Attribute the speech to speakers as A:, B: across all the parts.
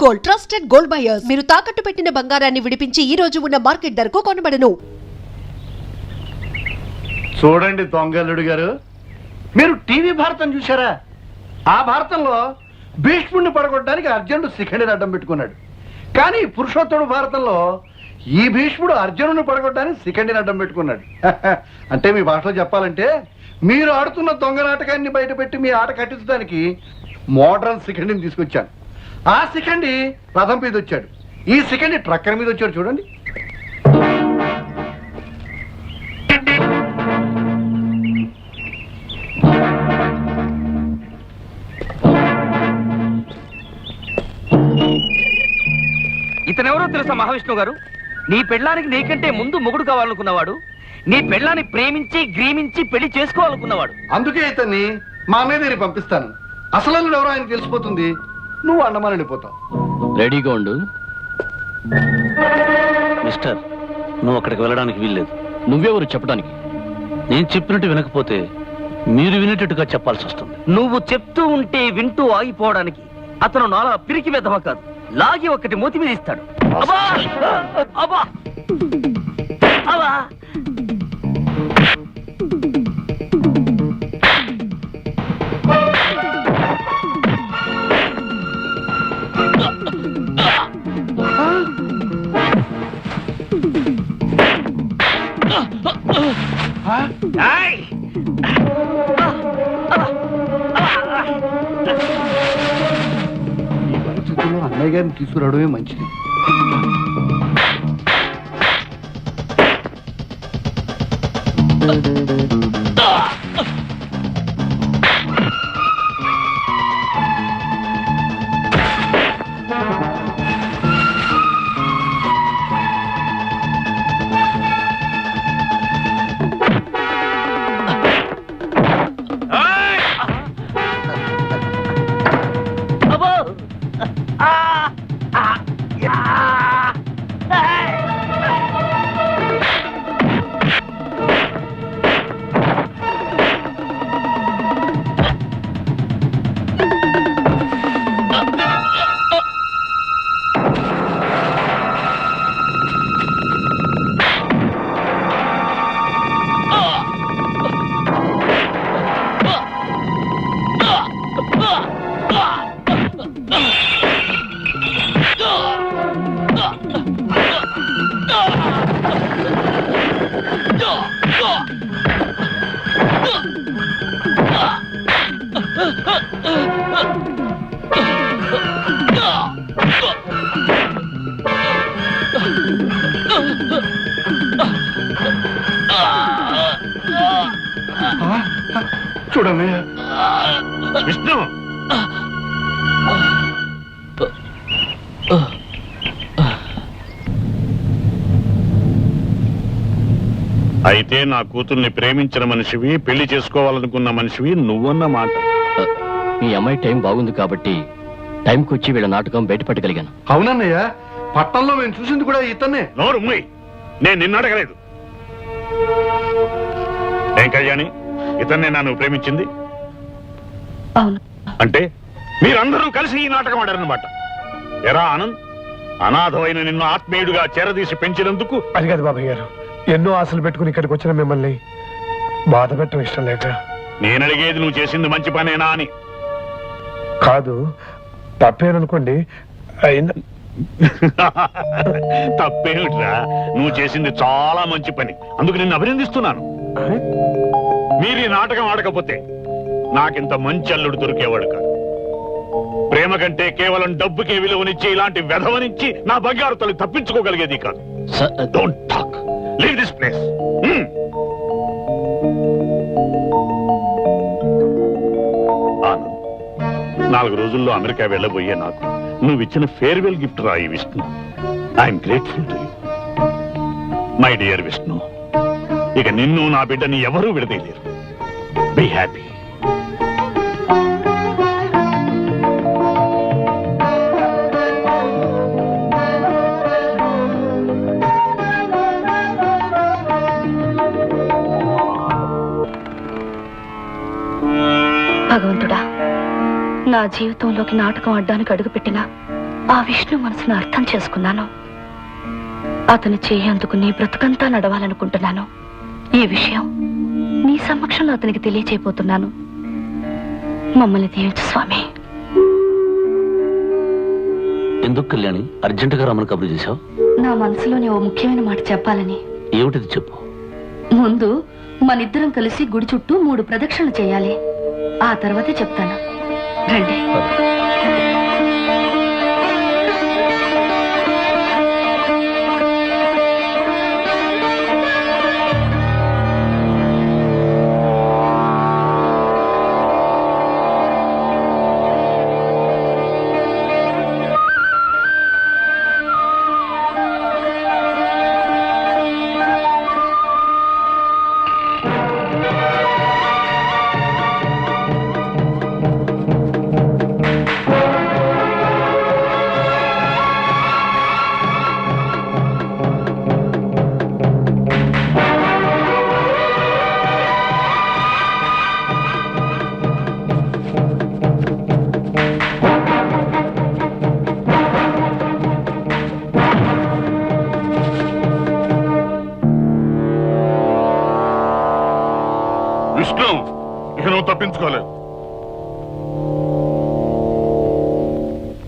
A: Gold, trusted gold buyers. మీరు తాకట్టు పెట్టిన బంగారాన్ని విడిపించి ఈ రోజు ఉన్న మార్కెట్ ధరకు కొనబడను.
B: చూడండి దొంగల్లుడు గారు, మీరు టీవీ భారతం చూశారా? ఆ భారతంలో భీష్ముడిని పడగొట్టడానికి అర్జునుడు శిఖండిని అడ్డం పెట్టుకున్నాడు. కానీ పురుషోత్తముడు భారతంలో ఈ భీష్ముడు అర్జునుడిని పడగొట్టడానికి శిఖండిని అడ్డం పెట్టుకున్నాడు. అంటే మీ భాషలో చెప్పాలంటే మీరు ఆడుతున్న దొంగ నాటకాన్ని బయటపెట్టి మీ ఆట కట్టించడానికి మోడ్రన్ శిఖండిని తీసుకొచ్చాను. ఆ శిఖండి రథం మీద వచ్చాడు, ఈ శిఖండి ట్రక్కర్ మీద వచ్చాడు. చూడండి.
C: ఇతనెవరో తెలుసా మహావిష్ణువు గారు? నీ పెళ్ళానికి నీకంటే ముందు మొగుడు కావాలనుకున్నవాడు, నీ పెళ్ళాన్ని ప్రేమించి గ్రీమించి పెళ్లి చేసుకోవాలనుకున్నవాడు.
B: అందుకే ఇతన్ని మా అన్నయ్య దగ్గరికి పంపిస్తాను. అసలు ఎవరో ఆయన తెలిసిపోతుంది, నువ్వు అండమాన్ వెళ్ళిపోతావు.
D: రెడీగా ఉండు.
E: మిస్టర్, నువ్వు అక్కడికి వెళ్ళడానికి వీల్లేదు.
D: నువ్వెవరు చెప్పడానికి?
E: నేను చెప్పినట్టు వినకపోతే మీరు వినేటట్టుగా చెప్పాల్సి వస్తుంది.
C: నువ్వు చెప్తూ ఉంటే వింటూ ఆగిపోవడానికి అతను నాలా పిరికి వెధవ కాదు, లాగి ఒకటి మూతి మీద ఇస్తాడు. అబ్బా! అబ్బా! అబ్బా!
B: ఈ పరిస్థితుల్లో అన్నయ్య గారిని తీసుకురావడమే మంచిది. చూడన్నయ్య,
F: విష్ణు, అయితే నా కూతుర్ని ప్రేమించిన మనిషివి, పెళ్లి చేసుకోవాలనుకున్న మనిషివి నువ్వన్న మాట.
D: మీ అమ్మాయి టైం బాగుంది కాబట్టి టైంకి వచ్చి వీళ్ళ నాటకం బయటపడగలిగాను.
B: అవునన్నయ్య, పట్టణంలో మేము చూసింది కూడా ఇతన్నే.
F: నోరు మూయ్, నేను నిన్ను అడగలేదు. ఏం కళ్యాణి, ఇతన్నే నన్ను ప్రేమించింది?
A: అవును.
F: అంటే మీరందరూ కలిసి ఈ నాటకం ఆడారన్నమాట. ఎరా ఆనంద్, అనాథమైన నిన్ను ఆత్మీయుడిగా చేరదీసి పెంచినందుకు.
G: అది కాదు బాబాయ్ గారు, ఎన్నో ఆశలు పెట్టుకుని ఇక్కడికి వచ్చిన మిమ్మల్ని బాధ పెట్టడం ఇష్టం లేక.
F: నేనడిగేది నువ్వు చేసింది మంచి పనేనా అని.
G: కాదు, తప్పేననుకోండి.
F: తప్పేమిట్రా, నువ్వు చేసింది చాలా మంచి పని, అందుకు నిన్ను అభినందిస్తున్నాను. మీరు ఈ నాటకం ఆడకపోతే నాకింత మంచి అల్లుడు దొరికేవాడు కాదు. ప్రేమ కంటే కేవలం డబ్బుకే విలువనిచ్చి ఇలాంటి వెధవనిచ్చి నా బంగారు తల్లి తప్పించుకోగలిగేది కాదు. Don't talk, leave this place. Anand, 4 రోజుల్లో అమెరికా వెళ్ళబోయే నాకు నువ్వు ఇచ్చిన ఫేర్వెల్ గిఫ్ట్ రా ఈ Vishnu. I'm grateful to you my dear Vishnu. ఇక నిన్ను నా బిడ్డని ఎవరూ విడదీయలేరు. Be happy.
H: భగవంతుడా, నా జీవితంలోకి నాటకం ఆడడానికి అడుగుపెట్టిన ఆ విష్ణు మనసును అర్థం చేసుకున్నాను. అతను చేయందుకు నీ బ్రతుకంతా నడవాలనుకుంటున్నాను. ఈ విషయం నీ సమక్షంలో అతనికి తెలియచేయబోతున్నాను. మమ్మల్ని దీవించు స్వామి.
E: ఎందుకు కళ్యాణి అర్జెంటుగా రమ్మని కబురు చేశావు?
H: నా మనసులోని ఓ ముఖ్యమైన మాట చెప్పాలని.
E: ఏమిటిది చెప్పు.
H: ముందు మనిద్దరం కలిసి గుడి చుట్టూ 3 ప్రదక్షిణలు చేయాలి. ఆ తర్వాతే చెప్తాను. రండి.
F: విష్ణు, ఇక నువ్వు తప్పించుకోలేవు.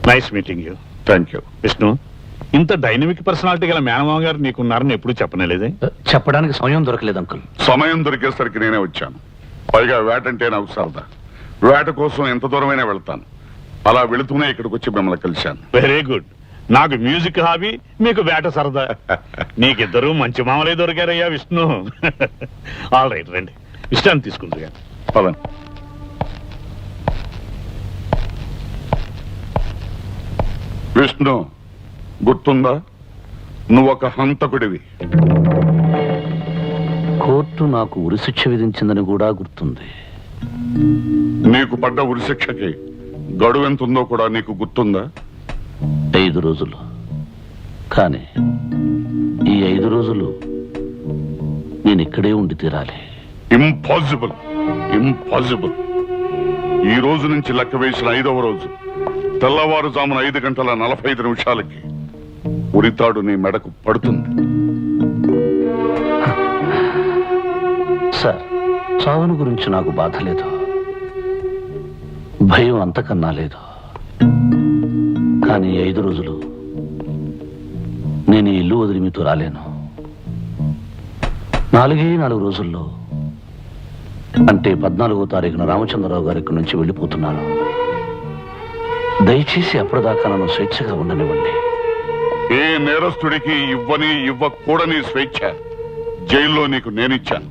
F: Nice meeting you. Thank you. Vishnu, ఇంత డైనమిక్ పర్సనాలిటీ గల మేనమామ గారు నీకున్నారని ఎప్పుడు చెప్పనేలేదే?
E: చెప్పడానికి సమయం దొరకలేదు అంకుల్.
F: సమయం దొరికేసరికి నేనే వచ్చాను. పైగా వేటంటే నాకు సరదా. వేట కోసం ఎంత దూరమైనా వెళ్తాను. అలా వెళుతూనే ఇక్కడికి వచ్చి మిమ్మల్ని కలిశాను. Very good. నాకు మ్యూజిక్ హాబీ, మీకు వేట సరదా. నీకిద్దరూ మంచి మామలే దొరికారయ్యా విష్ణు. ఆల్ రైట్, రండి విశ్రాంతి తీసుకుంటా. పదండి. విష్ణు, గుర్తుందా? నువ్వొక హంతకుడివి.
E: కోర్టు నాకు ఉరిశిక్ష విధించిందని కూడా గుర్తుంది.
F: నీకు పడ్డ ఉరిశిక్షకి గడువు ఎంత ఉందో కూడా నీకు గుర్తుందా?
E: 5 రోజులు. కానీ ఈ 5 రోజులు నేను ఇక్కడే ఉండి తీరాలి.
F: Impossible, impossible. ఈ రోజు నుంచి లెక్క వేసిన 5వ రోజు తెల్లవారుజామున 5:45 ఉరితాడు నీ మెడకు పడుతుంది.
E: సార్, చావును గురించి నాకు బాధ లేదు, భయం అంతకన్నా లేదు. కానీ 5 రోజులు నేను ఈ ఇల్లు వదిలి మీతో రాలేను. 4 రోజుల్లో, అంటే 14వ తారీఖున రామచంద్రరావు గారి ఇక్కడి నుంచి వెళ్ళిపోతున్నాను. దయచేసి అప్పటిదాకా నన్ను స్వేచ్ఛగా ఉండనివ్వండి.
F: ఏ నేరస్తుడికి ఇవ్వకూడని స్వేచ్ఛ జైల్లో నీకు నేనిచ్చాను.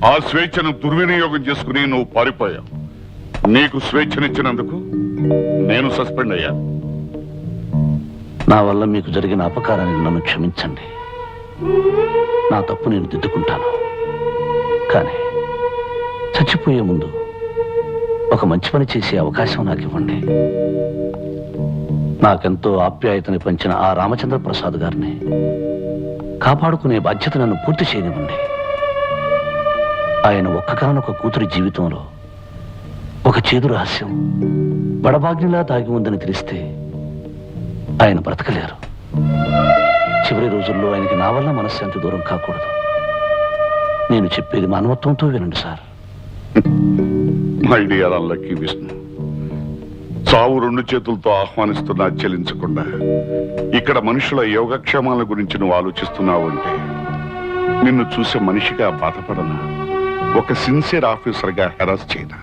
F: ఆ స్వేచ్ఛను దుర్వినియోగం చేసుకుని నువ్వు పారిపోయావు. నీకు స్వేచ్ఛనిచ్చినందుకు నేను సస్పెండ్ అయ్యాను.
E: నా వల్ల మీకు జరిగిన అపకారాన్ని నన్ను క్షమించండి. నా తప్పు నేను దిద్దుకుంటాను. కానీ చచ్చిపోయే ముందు ఒక మంచి పని చేసే అవకాశం నాకు ఇవ్వండి. నాకెంతో ఆప్యాయతని పంచిన ఆ రామచంద్ర ప్రసాద్ గారిని కాపాడుకునే బాధ్యత నన్ను పూర్తి చేయనివ్వండి. ఆయన ఒక్కగానొక కూతురి జీవితంలో ఒక చేదు రహస్యం బడబాగ్నిలా దాగి ఉందని తెలిస్తే ఆయన బ్రతకలేరు. చివరి రోజుల్లో ఆయనకి నా వల్ల మనశ్శాంతి దూరం కాకూడదు. నేను చెప్పేది మానవత్వంతో వినండి sir.
F: My dear unlucky Vishnu, చావు 2 చేతులతో ఆహ్వానిస్తున్నా చెల్లించకుండా ఇక్కడ మనుషుల యోగక్షేమాల గురించి నువ్వు ఆలోచిస్తున్నావు అంటే నిన్ను చూసే మనిషిగా బాధపడనా? ఒక సిన్సియర్ ఆఫీసర్గా హెరాస్ చేయనా?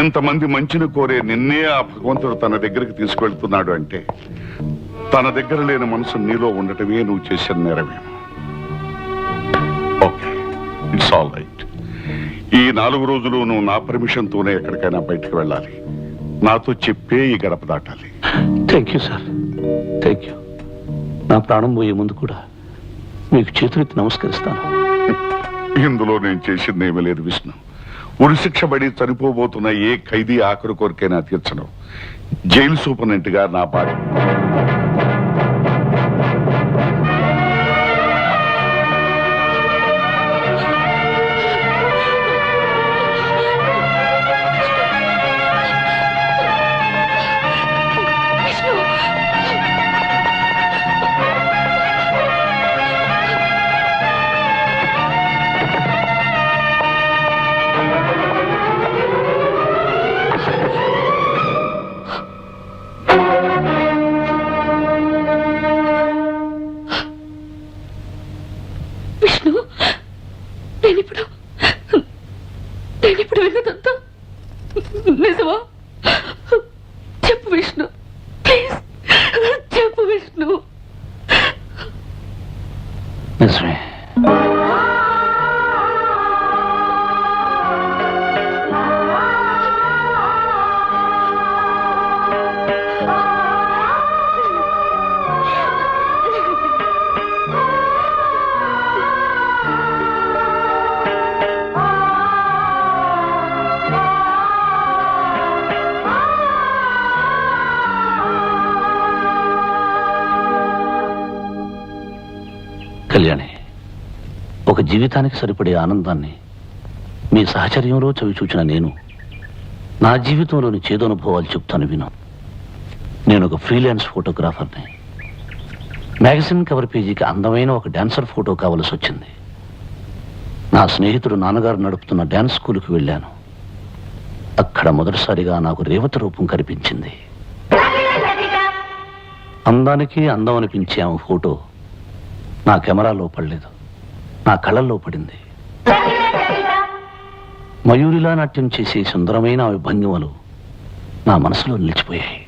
F: ఇంతమంది మంచిని కోరే నిన్నే ఆ భగవంతుడు తన దగ్గరికి తీసుకెళ్తున్నాడు అంటే తన దగ్గర లేని మనసు నీలో ఉండటమే నువ్వు చేసిన నేరమేమో. Okay, it's all right. ఈ 4 రోజులు నువ్వు నా పర్మిషన్తోనే ఎక్కడికైనా బయటకు వెళ్ళాలి. నాతో చెప్పే ఈ గడప దాటాలి.
E: Thank you sir, thank you. నా ప్రాణం పోయే ముందు కూడా మీకు చేతులెత్తి నమస్కరిస్తాను.
F: ఇందులో నేను చేసింది ఏమీ లేదు విష్ణు. ఉరిశిక్ష పడి చనిపోబోతున్న ఏ ఖైదీ ఆఖరు కోరికైనా తీర్చను. జైలు సూపరింటెండెంట్ గా నా బాధ్యత.
H: విష్ణు
E: నిజమే. కళ్యాణి, ఒక జీవితానికి సరిపడే ఆనందాన్ని మీ సహచర్యంలో చవిచూచిన నేను నా జీవితంలోని చేదనుభవాలు చెప్తాను విను. నేను ఒక ఫ్రీలాన్స్ ఫోటోగ్రాఫర్ని. మ్యాగజైన్ కవర్ పేజీకి అందమైన ఒక డాన్సర్ ఫోటో కావలసి వచ్చింది. నా స్నేహితుడు నాన్నగారు నడుపుతున్న డాన్స్ స్కూల్కి వెళ్ళాను. అక్కడ మొదటిసారిగా నాకు రేవతి రూపం కనిపించింది. అందానికి అందం అనిపించే ఆమె ఫోటో నా కెమెరాలో పడలేదు, నా కళ్ళల్లో పడింది. మయూరిలా నాట్యం చేసే సుందరమైన ఆమె భంగిమలు నా మనసులో నిలిచిపోయాయి.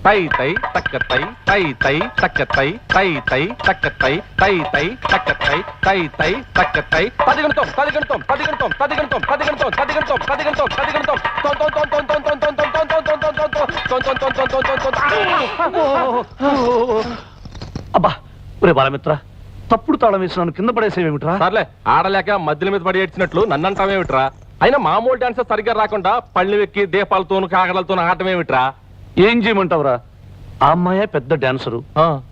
I: తై తై తక్కతై తై తై తక్కతై తై తై తక్కతై తై తై తక్కతై తై తై తక్కతై పదిగంటం పదిగంటం పదిగంటం పదిగంటం పదిగంటం పదిగంటం పదిగంటం పదిగంటం తొం తొం తొం తొం తొం తొం తొం తొం తొం తొం తొం తొం తొం తొం తొం తొం.
E: అబ్బా, ఒరే బాలమిత్ర, తప్పుడు తాళం వేసినాను, కింద పడేసేవేమిట్రా?
I: సర్లే, ఆడలేక మధ్యల మీద పడి ఏడ్చినట్లు నన్ను అంటావేమిట్రా? అయినా మామూలు డాన్సర్ సరిగ్గా రాకుండా పళ్ళు ఎక్కి దీపాలతోను కాగడలతోను ఆడటమేమిట్రా?
E: ఏం చేయమంటావురా? ఆ అమ్మాయే పెద్ద డాన్సరు.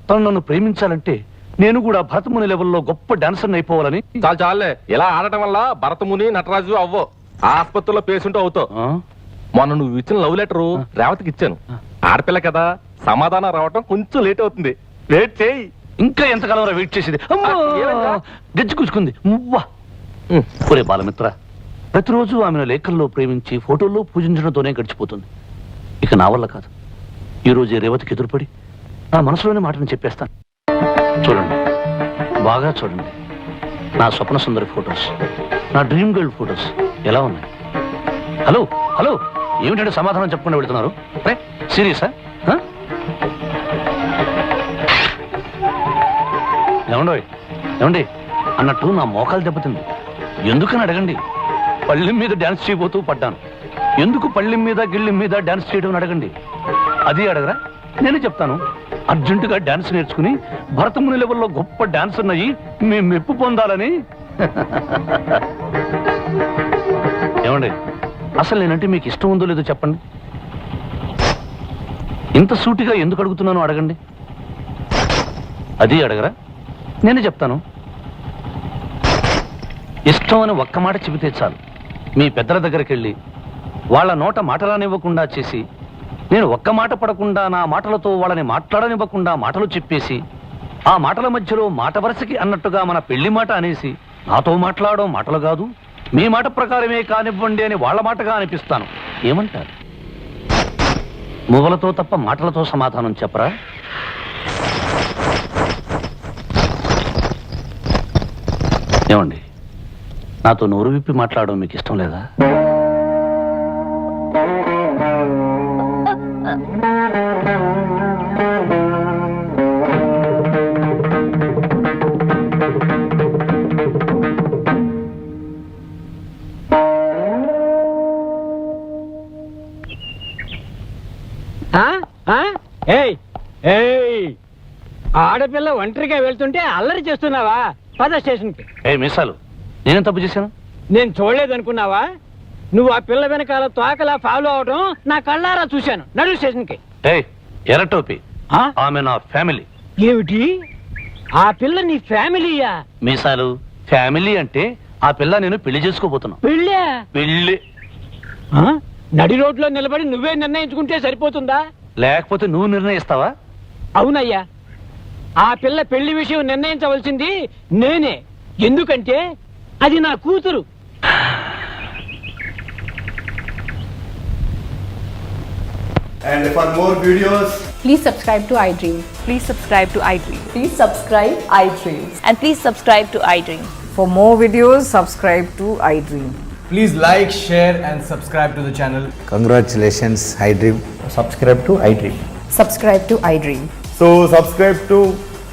E: తను నన్ను ప్రేమించాలంటే నేను కూడా భరతముని లెవెల్లో గొప్ప డాన్సర్ అయిపోవాలని.
I: చాలు చాలే, ఇలా ఆడటం వల్ల భరతముని నటరాజు అవ్వో, ఆసుపత్రిలో పేషెంట్ అవుతావు. మొన్న నువ్వు ఇచ్చిన లవ్ లెటరు రేవతికి ఇచ్చాను. ఆడపిల్ల కదా, సమాధానం రావటం కొంచెం లేట్ అవుతుంది. వెయిట్ చేయి.
E: ఇంకా ఎంతకాలం వెయిట్ చేసేది? గజ్జి కూచుకుంది మువ్వా. ఒరే బాలమిత్ర, ప్రతిరోజు ఆమెను లేఖల్లో ప్రేమించి ఫోటోల్లో పూజించడంతోనే గడిచిపోతుంది. ఇక నా వల్ల కాదు. ఈ రోజు రేవతికి ఎదురుపడి నా మనసులోని మాటను చెప్పేస్తాను. చూడండి, బాగా చూడండి. నా స్వప్న సుందరి ఫోటోస్, నా డ్రీమ్ గర్ల్ ఫోటోస్ ఎలా ఉన్నాయి? హలో హలో, ఏమిటంటే సమాధానం చెప్పకుండా వెళుతున్నారు? సీరియసా? ఏమండి అన్నట్టు నా మోకాలు దెబ్బతింది. ఎందుకని అడగండి. పళ్ళెం మీద డాన్స్ చేయబోతూ పడ్డాను. ఎందుకు పళ్ళెం మీద గిళ్ళెం మీద డాన్స్ చేయడం అడగండి. అది అడగరా? నేనే చెప్తాను. అర్జెంటుగా డాన్స్ నేర్చుకుని భరతముని లెవెల్లో గొప్ప డాన్సర్ అయ్యి మేము మెప్పు పొందాలని. ఏమండి, అసలు నేనంటే మీకు ఇష్టం ఉందో లేదో చెప్పండి. ఇంత సూటిగా ఎందుకు అడుగుతున్నానో అడగండి. అది అడగరా? నేనే చెప్తాను. ఇష్టం అని ఒక్క మాట చెబితే చాలు, మీ పెద్దల దగ్గరికి వెళ్ళి వాళ్ళ నోట మాటలానివ్వకుండా చేసి, నేను ఒక్క మాట పడకుండా నా మాటలతో వాళ్ళని మాట్లాడనివ్వకుండా మాటలు చెప్పేసి, ఆ మాటల మధ్యలో మాట వరసకి అన్నట్టుగా మన పెళ్లి మాట అనేసి, నాతో మాట్లాడడం మాటలు కాదు, మీ మాట ప్రకారమే కానివ్వండి అని వాళ్ళ మాటగా అనిపిస్తాను. ఏమంటారు? మువ్వలతో తప్ప మాటలతో సమాధానం చెప్పరా? ఏమండి, నాతో నోరు విప్పి మాట్లాడడం మీకు ఇష్టం లేదా?
J: ఆడపిల్ల ఒంటరిగా వెళ్తుంటే అల్లరి చేస్తున్నావా? పద స్టేషన్కి.
E: ఏ మీసాలు, నేనేం తప్పు చేశాను?
J: నేను చూడలేదు అనుకున్నావా? నువ్వు ఆ పిల్ల వెనకాల తోకలా ఫాలో అవడం నా కళ్ళారా చూశాను. నడు స్టేషన్కి.
E: ఎర్రటోపి
J: ఆ?
E: ఆమె నా ఫ్యామిలీ.
J: ఏమిటి? ఆ పిల్ల నీ ఫ్యామిలీయా?
E: మీసాలు ఫ్యామిలీ అంటే ఆ పిల్ల నేను పెళ్లి చేసుకోబోతున్నా.
J: పెళ్ళా?
E: పెళ్లి
J: ఆ? నడి రోడ్లో నిలబడి నువ్వే నిర్ణయించుకుంటే సరిపోతుందా?
E: లేకపోతే నువ్వు నిర్ణయిస్తావా?
J: అవునయ్యా, ఆ పిల్ల పెళ్లి విషయం నిర్ణయించవలసింది నేనే. ఎందుకంటే అది నా కూతురు.
K: And for more videos,
H: Please subscribe to iDream.
L: Please subscribe to iDream.
H: Please subscribe iDream.
L: And please subscribe to iDream.
H: For more videos, subscribe to iDream.
K: please like, share, and subscribe to the channel.
M: Congratulations, iDream. Subscribe to iDream.
H: Subscribe to iDream.
K: So subscribe to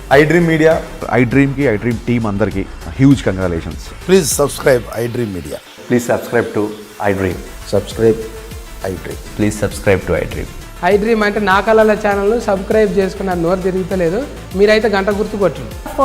K: iDream Media.
M: iDream ki iDream team andarki huge congratulations.
K: Please subscribe iDream Media.
M: Please subscribe to iDream. Subscribe iDream. Please subscribe to iDream.
J: iDream అంటే నా కళల channel subscribe చేసుకున్న నోరు తిరుగుతలేదు. మీరైతే గంట గుర్తు కొట్టండి.